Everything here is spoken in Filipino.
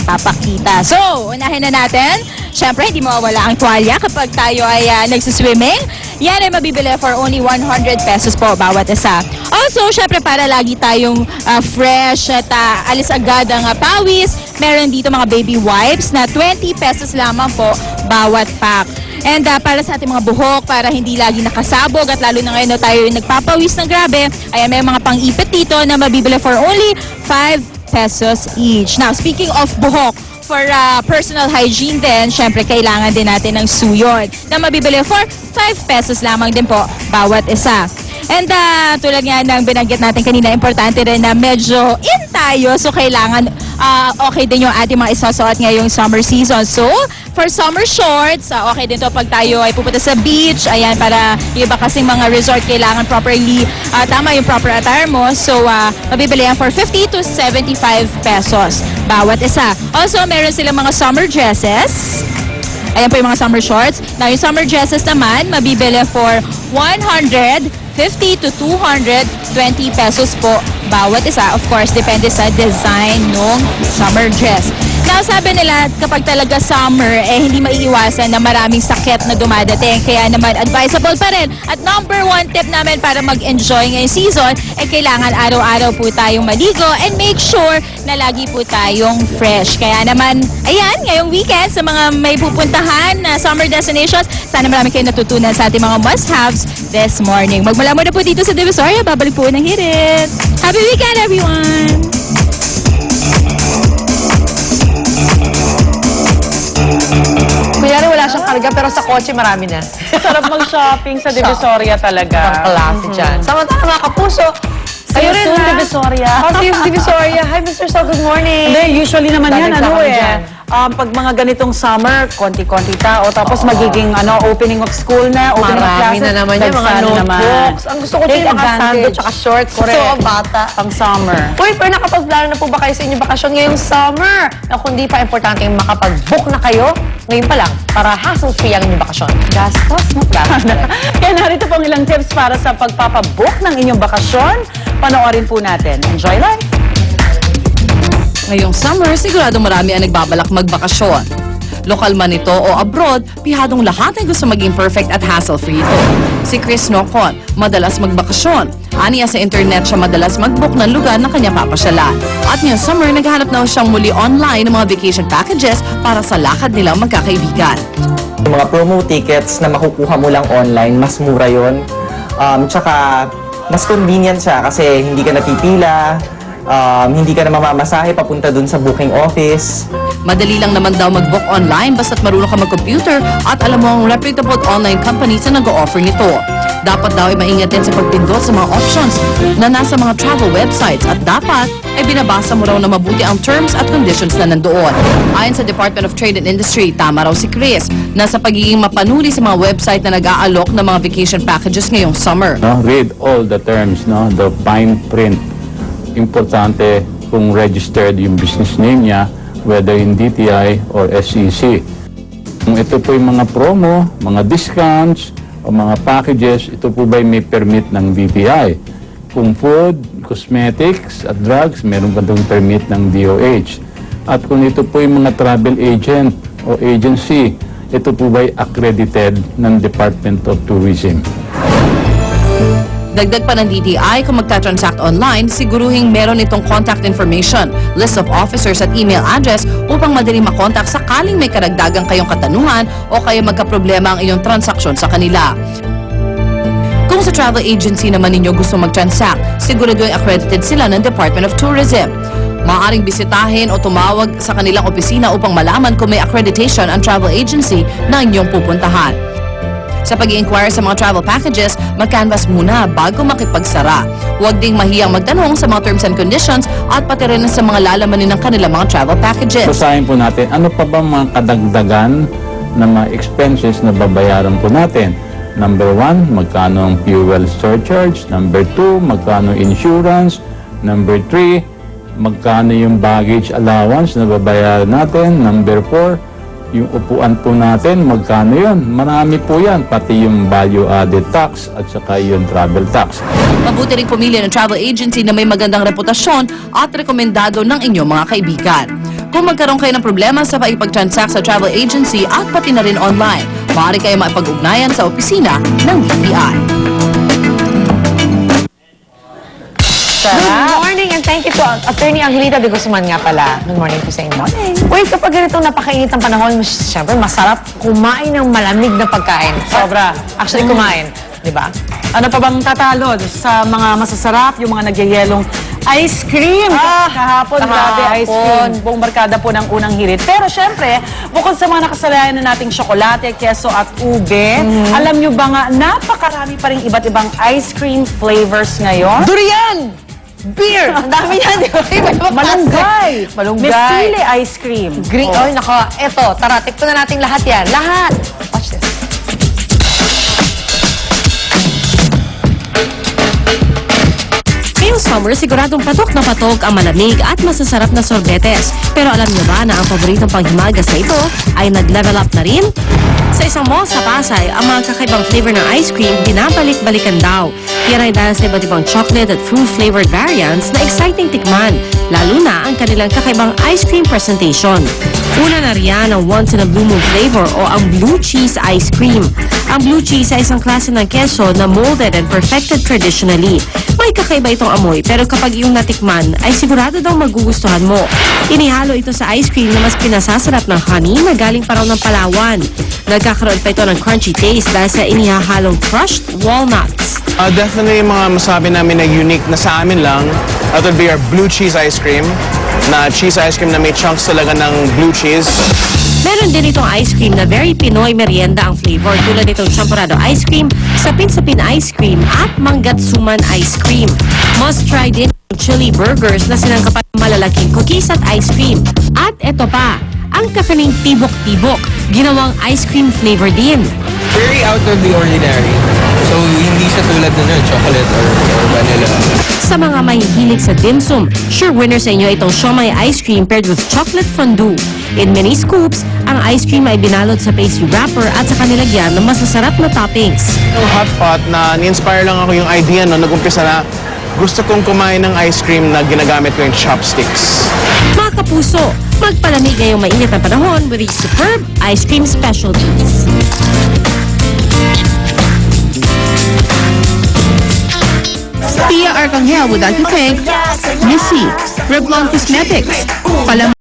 nagpapakita. So, unahin na natin. Siyempre, hindi mawawala ang tuwalya kapag tayo ay nagsiswimming. Yan ay mabibili for only 100 pesos po bawat isa. Also, syempre para lagi tayong fresh at alis agad ang pawis, meron dito mga baby wipes na 20 pesos lamang po bawat pack. And para sa ating mga buhok, para hindi lagi nakasabog at lalo na ngayon na tayo nagpapawis na grabe, ayan may mga pang-ipit dito na mabibili for only 5 pesos each. Now, speaking of buhok, for personal hygiene din, syempre kailangan din natin ng suyon na mabibili for 5 pesos lamang din po bawat isa. And tulad nga ng binanggit natin kanina, importante rin na medyo in tayo. So kailangan okay din yung ating mga isusuot ngayong summer season. So for summer shorts, okay din to pag tayo ay pupunta sa beach. Ayan, para yung iba kasing mga resort kailangan properly, tama yung proper attire mo. So mabibili yan for 50 to 75 pesos bawat isa. Also, meron silang mga summer dresses. Ayan po yung mga summer shorts. Now, yung summer dresses naman, mabibili for 150 to 220 pesos po bawat isa. Of course, depende sa design ng summer dress. Now, sabi nila, kapag talaga summer, hindi maiiwasan na maraming sakit na dumadating. Kaya naman, advisable pa rin. At number 1 tip namin para mag-enjoy ngayong season, kailangan araw-araw po tayong maligo and make sure na lagi po tayong fresh. Kaya naman, ayan, ngayong weekend, sa mga may pupuntahan na summer destinations, sana marami kayong natutunan sa ating mga must-haves this morning. Magmula muna po dito sa Divisoria, babalik po ng hirit. Happy weekend, everyone! Kunyari wala siyang karga pero sa kotse marami na. Sarap mag-shopping sa Divisoria talaga. Ang klase dyan. Samantala mga kapuso, See you rin soon, ha? Divisoria. See you sa Divisoria. Hi, Mr. So, good morning. Hindi, usually naman yan, Dadagsa ano kami eh. dyan. Pag mga ganitong summer, konti-konti tao, tapos magiging opening of school na, opening of Marami classes. na naman yan, mga Dagsaan notebooks. Ang gusto ko Take dyan yung mga advantage. sandwich at shorts. Correct. So, bata. Pang summer. Uy, pero nakapag-plano na po ba kayo sa inyong bakasyon ngayong summer? Na kundi pa importante yung makapag-book na kayo ngayon pa lang para hassle-free ang inyong bakasyon. Gastos, no? Kaya narito pong ilang tips para sa pagpapabook ng inyong bakasyon. Panoorin po natin. Enjoy life! Ngayong summer, sigurado marami ang nagbabalak magbakasyon. Lokal man ito o abroad, pihadong lahat ay gusto maging perfect at hassle-free ito. Si Chris Nocon, madalas magbakasyon. Aniya sa internet siya madalas mag-book ng lugar na kanya papasyalan. At ngayong summer, naghahanap na siyang muli online ng mga vacation packages para sa lakad nilang magkakaibigan. Yung mga promo tickets na makukuha mo lang online, mas mura yun. Tsaka, mas convenient siya kasi hindi ka napipila, hindi ka na mamamasahe papunta dun sa booking office. Madali lang naman daw mag-book online basta't marunong ka mag-computer at alam mo ang reputable online companies na nag-o-offer nito. Dapat daw ay maingat din sa pagpindot sa mga options na nasa mga travel websites at dapat ay binabasa mo raw na mabuti ang terms at conditions na nandoon. Ayon sa Department of Trade and Industry, tama raw si Chris na sa pagiging mapanuri sa mga website na nag-aalok ng mga vacation packages ngayong summer. No, read all the terms, no, the fine print. Importante kung registered yung business name niya, whether in DTI or SEC. Kung ito po yung mga promo, mga discounts, o mga packages, ito po ba may permit ng DTI? Kung food, cosmetics, at drugs, meron ba itong permit ng DOH? At kung ito po yung mga travel agent o agency, ito po ba accredited ng Department of Tourism? Dagdag pa ng DTI, kung magta-transact online, siguruhing meron itong contact information, list of officers at email address upang madali makontak sakaling may karagdagang kayong katanungan o kaya magkaproblema ang iyong transaksyon sa kanila. Kung sa travel agency naman ninyo gusto mag-transact, siguraduhin accredited sila ng Department of Tourism. Maaaring bisitahin o tumawag sa kanilang opisina upang malaman kung may accreditation ang travel agency na inyong pupuntahan. Sa pag-i-inquire sa mga travel packages, mag-canvas muna bago makipagsara. Huwag ding mahiyang magtanong sa mga terms and conditions at pati rin sa mga lalamanin ng kanilang mga travel packages. Basahin po natin, ano pa ba mga kadagdagan na mga expenses na babayaran po natin? Number 1, magkano ang fuel surcharge? Number 2, magkano insurance? Number 3, magkano yung baggage allowance na babayaran natin? Number 4, Yung upuan po natin, magkano yun? Marami po yan, pati yung value-added tax at saka yung travel tax. Mabuti ring pumili ng travel agency na may magandang reputasyon at rekomendado ng inyong mga kaibigan. Kung magkaroon kayo ng problema sa paipag-transact sa travel agency at pati na rin online, maaari kayo maipag-ugnayan sa opisina ng DTI. Good morning and thank you to Attorney Angelita de Guzman nga pala. Good morning po sa inyo. Wait, kapag ganitong napakainit ang panahon, syempre masarap kumain ng malamig na pagkain. Sobra. Actually, kumain. Di ba? Ano pa bang tatalo sa mga masasarap, yung mga nagyayelong ice cream? Kahapon, grabe, ice cream. Buong barkada po ng unang hirit. Pero syempre, bukod sa mga nakasalayan na nating tsokolate, keso at ube, alam nyo ba nga, napakarami pa rin iba't ibang ice cream flavors ngayon? Durian! Beer! Ang dami yan, di ba? Iba-ibang Malunggay! klase. Malunggay. Mesile ice cream. Green. Oh. Oy, nako. Eto, tara, tikpo na natin lahat yan. Lahat! Watch this. Ngayong summer, siguradong patok na patok ang malamig at masasarap na sorbetes. Pero alam niyo ba na ang paboritong panghimagas na ito ay nag-level up na rin? Sa isang mall sa Pasay, ang mga kakaibang flavor ng ice cream binabalik-balikan daw. Yan ay dahil sa iba't ibang chocolate at fruit-flavored variants na exciting tikman, lalo na ang kanilang kakaibang ice cream presentation. Una na riyan ang once-in-a-blue-moon flavor o ang blue cheese ice cream. Ang blue cheese ay isang klase ng keso na molded and perfected traditionally. May kakaiba itong amoy pero kapag iyong natikman ay sigurado daw magugustuhan mo. Inihalo ito sa ice cream na mas pinasasarap ng honey na galing pa raw ng Palawan. Nagkakaroon pa ito ng crunchy taste dahil sa inihahalong crushed walnuts. Definitely mga masabi namin na unique na sa amin lang. That would be our blue cheese ice cream. Na cheese ice cream na may chunks talaga ng blue cheese. Meron din itong ice cream na very Pinoy merienda ang flavor tulad nitong champorado ice cream, sapin-sapin ice cream at manggatsuman ice cream. Must try din yung chili burgers na sinangkapan ng malalaking cookies at ice cream. At eto pa, ang kakaning tibok-tibok, ginawang ice cream flavor din. Very out of the ordinary. So, hindi siya tulad na chocolate or vanilla. Sa mga mahihilig sa dim sum, sure winner sa inyo itong siomai ice cream paired with chocolate fondue. In mini scoops, ang ice cream ay binalot sa pastry wrapper at sa kanilagyan ng masasarap na toppings. Yung hot pot na ni-inspire lang ako yung idea no, nag-umpisa na gusto kong kumain ng ice cream na ginagamit ko yung chopsticks. Mga kapuso, magpalamig ngayong mainit na panahon with these superb ice cream specialties. Tia Arcangel would like to thank Missy, Revlon Cosmetics, Palamig